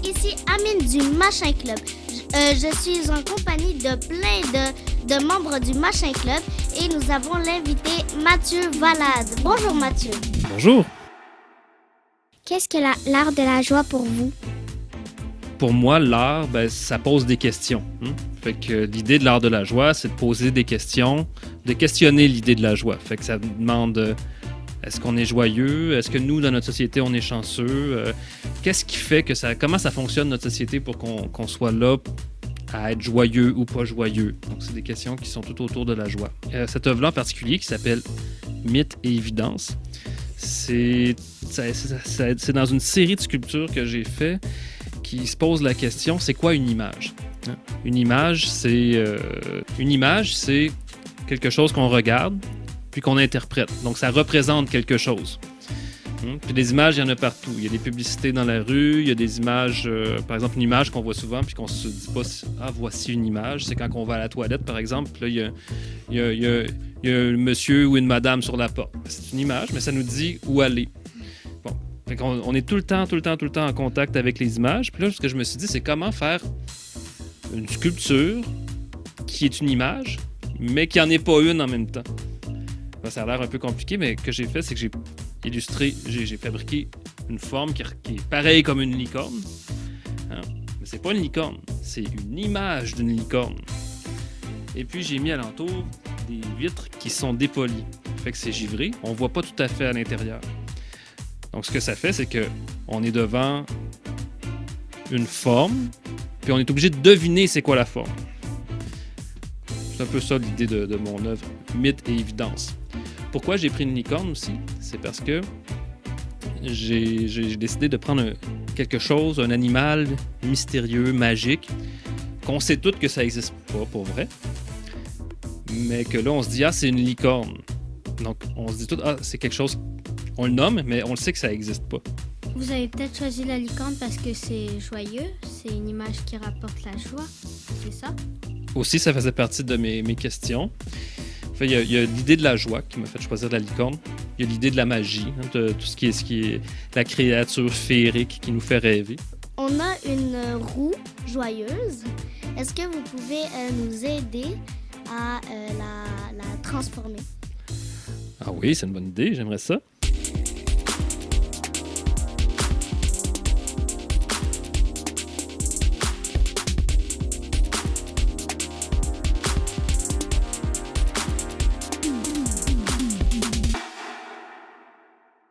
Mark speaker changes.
Speaker 1: ici Amine du Machin Club. Je suis en compagnie de plein de membres du Machin Club et nous avons l'invité Mathieu Valade. Bonjour Mathieu.
Speaker 2: Bonjour.
Speaker 1: Qu'est-ce que l'art de la joie pour vous?
Speaker 2: Pour moi, l'art, ça pose des questions. Fait que l'idée de l'art de la joie, c'est de poser des questions, de questionner l'idée de la joie. Fait que ça demande est-ce qu'on est joyeux? Est-ce que nous, dans notre société, on est chanceux? Qu'est-ce qui fait que ça... Comment ça fonctionne notre société pour qu'on soit là à être joyeux ou pas joyeux? Donc, c'est des questions qui sont tout autour de la joie. Cette œuvre-là en particulier, qui s'appelle Mythe et évidence, c'est dans une série de sculptures que j'ai fait qui se pose la question, c'est quoi une image? Une image, c'est quelque chose qu'on regarde puis qu'on interprète. Donc, ça représente quelque chose. Puis des images, il y en a partout. Il y a des publicités dans la rue, il y a des images, par exemple, une image qu'on voit souvent puis qu'on se dit pas « Ah, voici une image ». C'est quand on va à la toilette, par exemple, puis là, il y a un monsieur ou une madame sur la porte. C'est une image, mais ça nous dit où aller. Bon. Fait qu'on est tout le temps en contact avec les images. Puis là, ce que je me suis dit, c'est comment faire une sculpture qui est une image, mais qui n'en est pas une en même temps. Ben, ça a l'air un peu compliqué, mais ce que j'ai fait, c'est que j'ai fabriqué une forme qui est pareille comme une licorne. Hein? Mais c'est pas une licorne, c'est une image d'une licorne. Et puis j'ai mis alentour des vitres qui sont dépolies. Fait que c'est givré, on voit pas tout à fait à l'intérieur. Donc ce que ça fait, c'est que on est devant une forme, puis on est obligé de deviner c'est quoi la forme. C'est un peu ça l'idée de mon œuvre, Mythe et évidence. Pourquoi j'ai pris une licorne aussi? C'est parce que j'ai décidé de prendre quelque chose, un animal mystérieux, magique, qu'on sait tous que ça n'existe pas pour vrai, mais que là on se dit ah c'est une licorne. Donc on se dit tout ah c'est quelque chose, on le nomme mais on le sait que ça n'existe pas.
Speaker 3: Vous avez peut-être choisi la licorne parce que c'est joyeux, c'est une image qui rapporte la joie, c'est ça?
Speaker 2: Aussi ça faisait partie de mes questions. Enfin, il y a l'idée de la joie qui m'a fait choisir la licorne. Il y a l'idée de la magie, de tout ce qui est la créature féerique qui nous fait rêver.
Speaker 1: On a une roue joyeuse. Est-ce que vous pouvez nous aider à la transformer?
Speaker 2: Ah oui, c'est une bonne idée, j'aimerais ça.